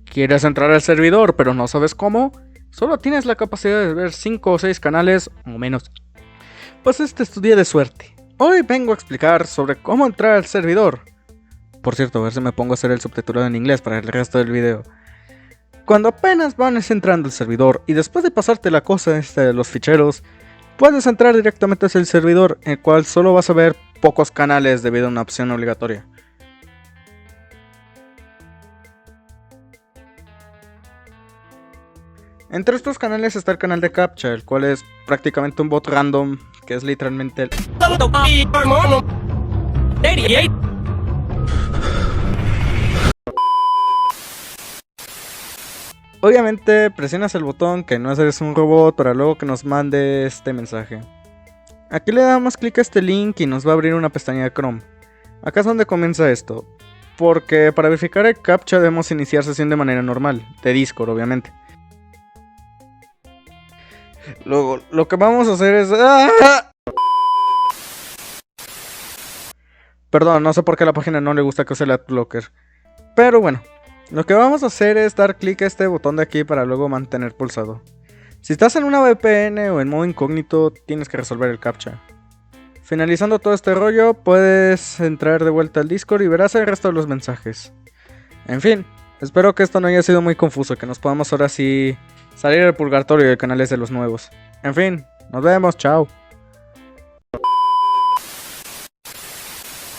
¿Quieres entrar al servidor pero no sabes cómo? Solo tienes la capacidad de ver 5 o 6 canales o menos. Pues este es tu día de suerte. Hoy vengo a explicar sobre cómo entrar al servidor. Por cierto, a ver si me pongo a hacer el subtitulado en inglés para el resto del video. Cuando apenas vas entrando al servidor y después de pasarte la cosa de los ficheros, puedes entrar directamente hacia el servidor, el cual solo vas a ver pocos canales debido a una opción obligatoria. Entre estos canales está el canal de CAPTCHA, el cual es prácticamente un bot random, que es literalmente el... Obviamente presionas el botón que no eres un robot para luego que nos mande este mensaje. Aquí le damos clic a este link y nos va a abrir una pestaña de Chrome. Acá es donde comienza esto, porque para verificar el CAPTCHA debemos iniciar sesión de manera normal, de Discord obviamente. Luego, lo que vamos a hacer es... ¡Ah! Perdón, no sé por qué a la página no le gusta que use el adblocker. Pero bueno, lo que vamos a hacer es dar clic a este botón de aquí para luego mantener pulsado. Si estás en una VPN o en modo incógnito, tienes que resolver el CAPTCHA. Finalizando todo este rollo, puedes entrar de vuelta al Discord y verás el resto de los mensajes. En fin, espero que esto no haya sido muy confuso, que nos podamos ahora sí salir del purgatorio de canales de los nuevos. En fin, nos vemos, chao.